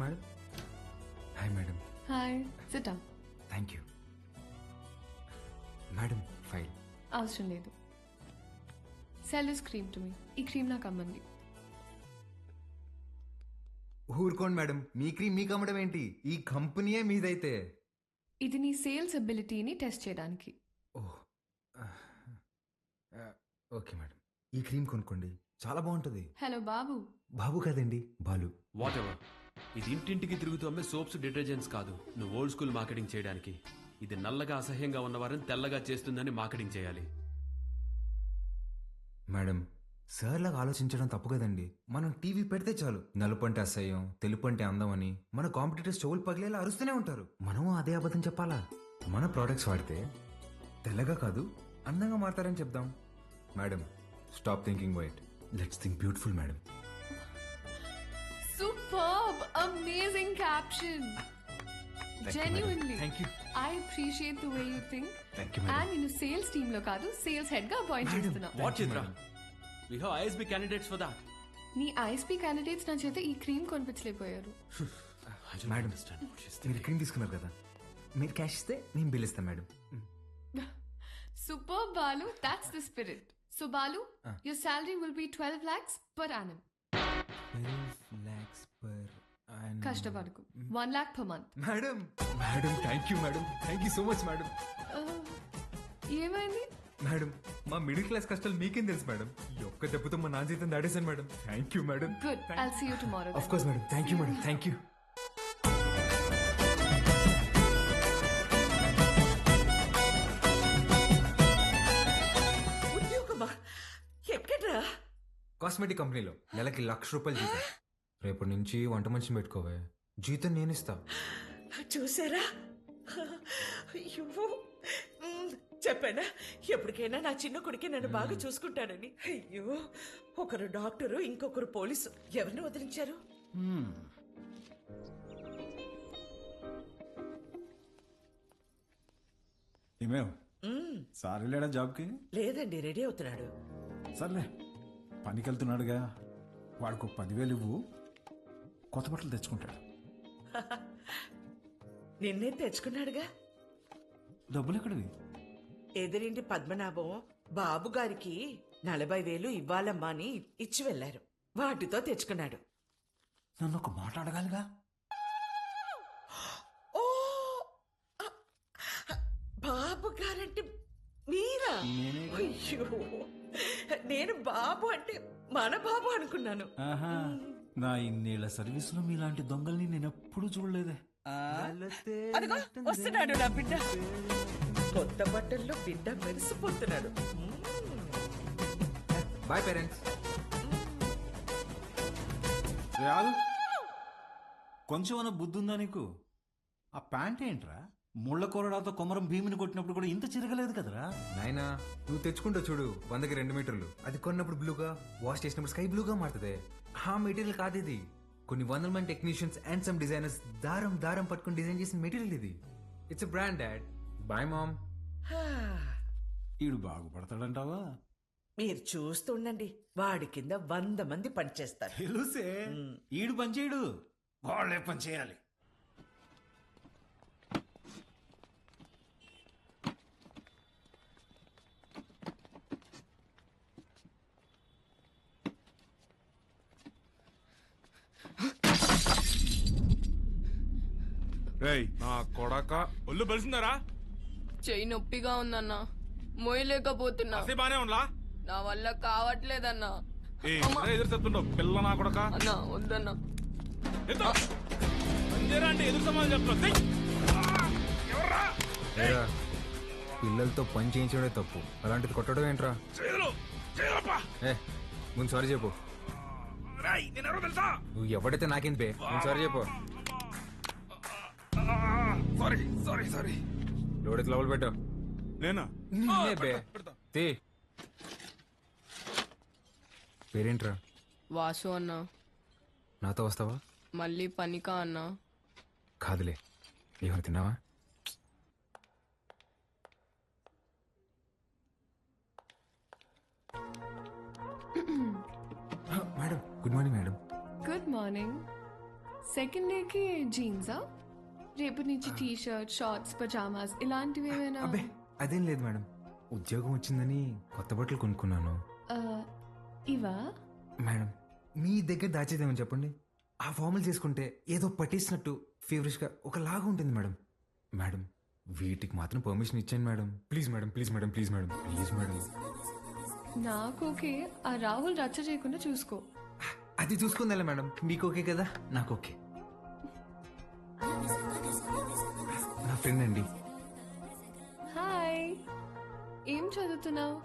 Madam hi madam. Hi, SIT down. Thank you madam. File అవసరం లేదు. Cell this cream to me. ఈ cream నాకు అమ్మంది. ఊరుకోండి madam, మీ cream మీకు అమ్మడం ఏంటి? ఈ కంపెనీయే మీదైతే. ఇది నీ సేల్స్ అబిలిటీని టెస్ట్ చేయడానికి. ఓహ్ ఓకే మేడం, ఈ క్రీమ్ కొనుక్కోండి, చాలా బాగుంటుంది. హలో బాబు. బాబు కాదండి, బాలు. What ever. ఇది ఇంటింటికి తిరుగుతూ అమ్మే సోప్స్, డిటర్జెంట్స్ కాదు. నువ్వు ఓల్డ్ స్కూల్ మార్కెటింగ్ చేయడానికి. ఇది నల్లగా అసహ్యంగా ఉన్నవారిని తెల్లగా చేస్తుందని మార్కెటింగ్ చేయాలి. మేడం, సార్ లాగా ఆలోచించడం తప్పు కదండి. మనం టీవీ పెడితే చాలు, నలుపు అంటే అసహ్యం, తెలుపు అంటే అందం అని మన కాంపిటీటర్స్ చెవులు పగిలేలా అరుస్తూనే ఉంటారు. మనం అదే అబద్ధం చెప్పాలా? మన ప్రోడక్ట్స్ వాడితే తెల్లగా కాదు అందంగా మారతారని చెప్దాం. Madam, stop thinking white, let's think beautiful madam. Superb, amazing caption. Genuinely, thank you. I appreciate the way you think. Thank you madam. And నేను సేల్స్ టీమ్ లో కాదు, సేల్స్ హెడ్ గా అపాయింట్ Madam. చేస్తున్నా. What Chitra? We have ISB candidates for that. నీ ISB candidates నా చేత ఈ cream కొనిపించలేకపోయారు. మేడం, మీరు క్రీమ్ తీసుకున్నారు కదా, మీరు క్యాష్ ఇస్తే నేను బిల్ ఇస్తాను madam. Superb, Balu. That's the spirit. So Balu, your salary will be 12 lakhs per annum. 12 lakhs per annum. కష్టపడకు. 1 lakh per month. Madam, madam thank you madam, thank you so much madam. ఏమైంది? Madam, మా middle class కష్టాలు మీకేం తెలుసు madam. ఈ ఒక్క దెబ్బతో మా నాన్న జీతం దాడేశాను madam. Thank you madam. Good. I'll see you tomorrow. Of course madam, thank you madam, thank you. ఉద్యోగమా? ఎక్కడ్రా? కాస్మెటిక్ కంపెనీలో నెలకి ₹1,00,000 జీతం. రేపటి నుంచి వంట మనిషిని పెట్టుకోవే, జీతం నేను ఇస్తా. చూసారా? అయ్యో, చెప్పానా ఎప్పటికైనా నా చిన్న కొడుకే నన్ను బాగా చూసుకుంటానని. అయ్యో, ఒకరు డాక్టరు, ఇంకొకరు పోలీసు. ఎవరిని వదిలించారు? ఏమేవ్ సార్ వెళ్ళాడా జాబ్కి? లేదండి, రెడీ అవుతున్నాడు. సర్లే, పనికి వెళ్తున్నాడుగా, వాడికి 10,000 ఇవ్వు, కొత్త బట్టలు తెచ్చుకుంటాడు. నిన్నే తెచ్చుకున్నాడుగా. డబ్బులు ఎక్కడివి? ఎదురింటి పద్మనాభం బాబు గారికి 40,000 ఇవ్వాలమ్మా అని ఇచ్చి వెళ్లారు. వాటితో తెచ్చుకున్నాడు. నన్ను ఒక మాట అడగాలిగా. ఓ, బాబు గారంటే మీరా? అయ్యో, నేను బాబు అంటే మన బాబు అనుకున్నాను. ఆహా, నా ఇన్నేళ్ల సర్వీసులో మీలాంటి దొంగల్ని నేను ఎప్పుడు చూడలేదే. అదిగో వస్తున్నాడు నా బిడ్డ. కొత్త బట్టల్లో బిడ్డ మెరిసిపోతున్నాడు. Boy parents. రాదు, కొంచెం అన్న బుద్ధి ఉందా నీకు? ఆ ప్యాంట్ ఏంట్రా? ముళ్ళ కొరడాతో కొమరం భీమిని కొట్టినప్పుడు కూడా ఇంత చిరగలేదు కదరా. నాయనా, నువ్వు తెచ్చుకుంటావు చూడు, 100కి 2 మీటర్లు. అది కొన్నప్పుడు బ్లూగా, వాష్ చేసినప్పుడు స్కై బ్లూగా మారుతుంది. ఆ మెటీరియల్ కాదు ఇది. కొన్ని 100 మంది టెక్నీషియన్స్ అండ్ సమ్ డిజైనర్స్ దారం దారం పట్టుకుని డిజైన్ చేసిన మెటీరియల్ ఇది. It's brand dad. Boy mom. ఈడు బాగుపడతాడంటావా? మీరు చూస్తుండండి, వాడి కింద 100 మంది పనిచేస్తారు. తెలుసే, ఈడు పని చేయడు, వాళ్ళే పని చేయాలి. రేయ్ నా కొడక, ఒళ్ళు బలిసిందరా? చెయ్యి నొప్పిగా ఉందన్నా, మోయలేకపోతున్నా. అసే బానే ఉండలా? నా వల్ల కావట్లేదన్నా. ఎదురు చెప్తుండవు పిల్ల నా కొడక. అన్నా వద్దన్నా. అంటే ఎదురు సమాధానం చెప్తున్నా. ఏరా, పిల్లలతో పని చేయించడమే తప్పు, అలాంటిది కొట్టడం ఏంట్రా? ఏ, ముందు సారీ చెప్పు. తెలుసా? నువ్వు ఎవడైతే నాకేంది బే, ముందు సారీ చెప్పు. Sorry sorry sorry. లోడెత్తి లోపల పెట్టు. నేనా? నిన్నే బే. తీ. పేరేంట్రా? వాసు అన్నా. నాతో వస్తావా? మళ్ళీ పనికా అన్నా? కాదులే, ఏమైనా తిన్నావా? Madam, good morning madam. Good morning. Second డేకి జీన్సా? రేపటి నుంచి టీ షర్ట్, షార్ట్స్, పజామాస్ ఇలాంటివి ఏమైనా? అబ్బే అదేం లేదు మేడం, ఉద్యోగం వచ్చిందని కొత్త బట్టలు కొనుక్కున్నాను. ఇవా? మేడం మీ దగ్గర దాచేదేమని చెప్పండి. ఆ ఫార్మల్ చేసుకుంటే ఏదో పట్టేసినట్టు ఫీవరిష్గా ఒకలాగా ఉంటుంది మేడం. మేడం వీటికి మాత్రం పర్మిషన్ ఇచ్చాను madam. Please madam, please madam, please madam, please madam. నాకు ఓకే, ఆ రాహుల్ రచ్చ చేయకుండా చూసుకో. అది చూసుకుందా మేడం, మీకు ఓకే కదా, నాకు ఓకే. నా ఫ్రెండ్ అండి. హాయ్, ఏం చదువుతున్నావు?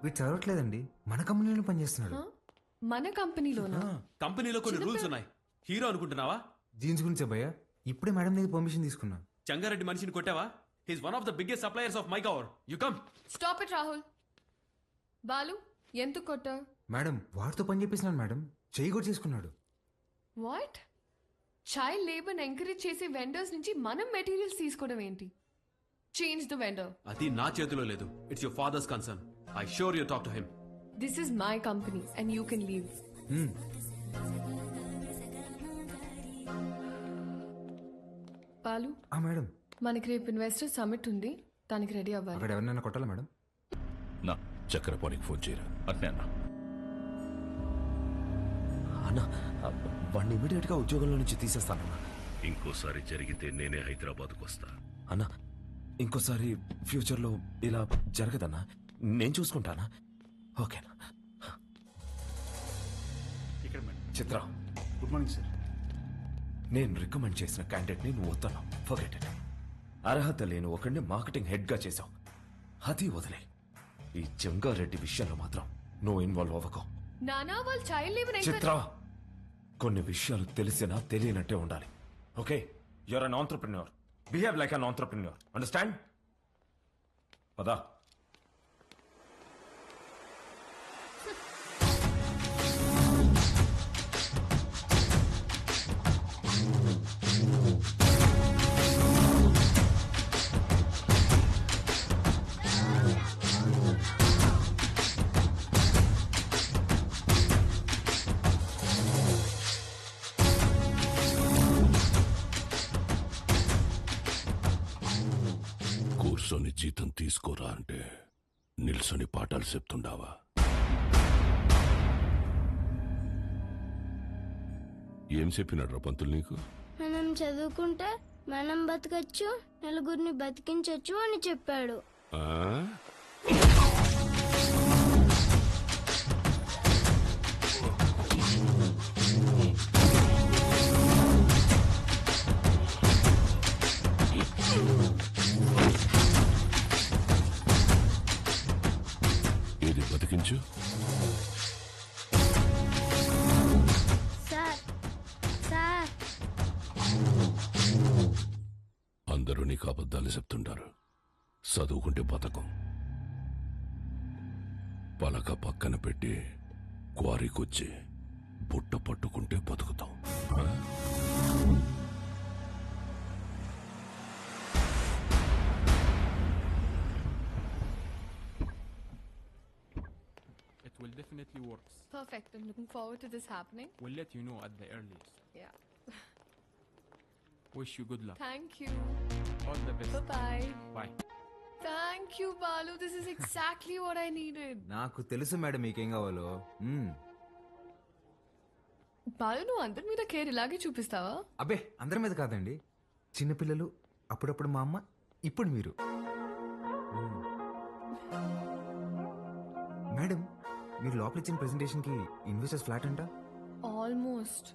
వీడు చదవట్లేదండి, మన కంపెనీలో పనిచేస్తున్నాడు. మన కంపెనీలోనా? కంపెనీలో కొన్ని రూల్స్ ఉన్నాయి. హీరో అనుకుంటున్నావా? జీన్స్ గురించి భయ్యా ఇప్పుడే మేడం దగ్గర పర్మిషన్ తీసుకున్నా. చంగారెడ్డి మనిషిని కొట్టావా? He's one of the biggest suppliers of మైకవర్. You come. Stop it Rahul. Balu, ఎంత కొట్టా? మేడం వాడితో పని చేపిస్తున్నాను మేడం, చెయ్యి కూడా చేసుకున్నాడు. వాట్? చైల్డ్ లేబర్ ఎంకరేజ్ చేసే వెండర్స్ నుంచి మనం మెటీరియల్స్ తీసుకోవడం ఏంటి? Change the vendor. అది నా చేతిలో లేదు. It's your father's concern. I sure you talk to him. This is my company and you can leave. Balu, madam మనకి రేపు ఇన్వెస్టర్ సమిట్ ఉంది, దానికి రెడీ అవ్వాలి. అక్కడ ఎవరినైనా కొట్టాలా మేడం? నా చక్రపాణికి ఫోన్ చేయరా అట్నే అన్నా. అన్నా వాడిని ఇమీడియట్ గా ఉద్యోగంలో నుంచి తీసేస్తానన్నా. ఇంకోసారి జరిగితే నేనే హైదరాబాద్కు వస్తా. అన్నా ఇంకోసారి ఫ్యూచర్లో ఇలా జరగదన్నా, నేను చూసుకుంటానా? ఓకేనా? ఇక్కడ మేడం. చిత్ర, గుడ్ మార్నింగ్ సార్. నేను రికమెండ్ చేసిన క్యాండిడేట్ని నువ్వు వద్దన్నావు. Forget it. అర్హత లేని ఒకడిని మార్కెటింగ్ హెడ్గా చేశావు, అది వదిలే. ఈ జంగారెడ్డి విషయంలో మాత్రం నువ్వు ఇన్వాల్వ్ అవ్వకు. నానా, వాళ్ళు చైల్డ్ లేబర్ చిత్ర, కొన్ని విషయాలు తెలిసినా తెలియనట్టే ఉండాలి. Okay, you're an entrepreneur. Behave like an entrepreneur. Understand? పదా. కూర్చొని జీతం తీసుకోరా అంటే నిల్సొని పాఠాలు చెప్తుండావా? ఏం చెప్పినాడ్రా పంతులు నీకు? మనం చదువుకుంటే మనం బతకచ్చు, నలుగురిని బతికించచ్చు అని చెప్పాడు. ఆ? ఏది బతికించు? సార్ సార్ అందరూ నీకు అబద్ధాలు చెప్తుంటారు. చదువుకుంటే బతకం. పలక పక్కన పెట్టి క్వారీకొచ్చి బుట్ట పట్టుకుంటే బతుకుతాం. ఆ? It will definitely work. Perfect. I'm looking forward to this happening. We'll let you know at the earliest. Yeah. Wish you good luck. Thank you. All the best. Bye-bye. Bye. Thank you, Balu. This is exactly what I needed. నాకు తెలుసు madam మీకేం కావాలో. బాలు, నువ్వు అందరి మీద care ఇలాగే చూపిస్తావా? అబ్బే అందరి మీద కాదండి, చిన్నపిల్లలు, అప్పుడప్పుడు మా అమ్మ, ఇప్పుడు మీరు. మేడం మీరు లోపల ఇచ్చిన ప్రెజెంటేషన్కి ఇన్వెస్టర్స్ ఫ్లాట్ అంట. ఆల్మోస్ట్.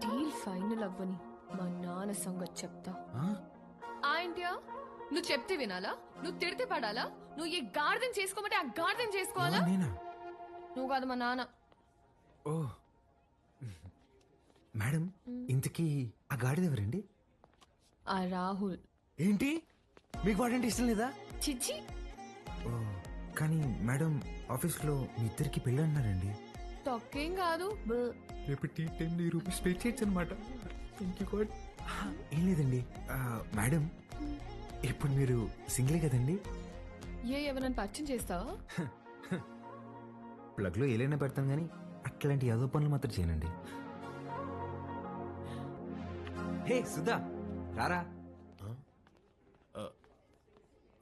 డీల్ ఫైనల్ అవ్వని మా నాన్న సంగతి చెప్తా. ఏంటియా? నువ్వు చెప్తే వినాలా? నువ్వు తిడితే పడాలా? నువ్వు ఏ గార్డెన్ చేసుకోమంటే ఆ గార్డెన్ చేసుకోవాలా? నేనా? నువ్వు కాదు, మా నాన్న. ఓ మేడం, ఇంతకీ ఆ గాడిద ఎవరండి? ఆ రాహుల్. ఏంటి మీకు వాడంటే ఇష్టం లేదా? చిచ్చి. ఓ కానీ మేడం ఆఫీస్లో మీ ఇద్దరికి పెళ్ళి అన్నారండి. తొక్కేం కాదు. రేపు టీ టైంలో రూపీస్ పే చేయొచ్చు అనమాట. ఏం లేదండి మేడం, ఇప్పుడు మీరు సింగిలే కదండి? ఎవరైనా పరిచయం చేస్తావా? ప్లగ్లో ఏలైనా పెడతాం కానీ అట్లాంటి యాదో పనులు మాత్రం చేయనండి. హే సుధా రారా.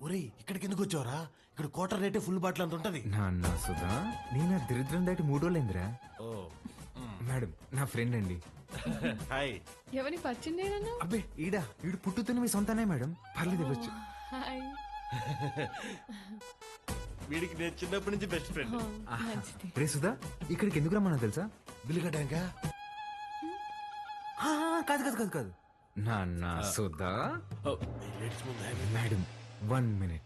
ఒరేయ్ ఇక్కడికి ఎందుకు వచ్చావరా? ఇక్కడ క్వార్టర్ రేటే ఫుల్ బాటిల్ అంత ఉంటది. నాన్న సుధా నేను ఆ దరిద్రం దాటి 3 రోజులైందిరా. మేడం నా ఫ్రెండ్ అండి. హాయ్. ఎవరిని పరిచయం చేయనన్నా? అబ్బే ఈడు పుట్టుతున్న మీ సొంతనే మేడం, పర్లేదు ఇవ్వచ్చు. హాయ్. వీడికి నేను చిన్నప్పటి నుంచి బెస్ట్ ఫ్రెండ్. మంచిది. రే సుధా ఇక్కడికి ఎందుకు రమ్మన్నా తెలుసా? బిల్లు కట్టాక కాదు నాన్న సుధా. లేడీస్ ముందు మేడం 1 minute.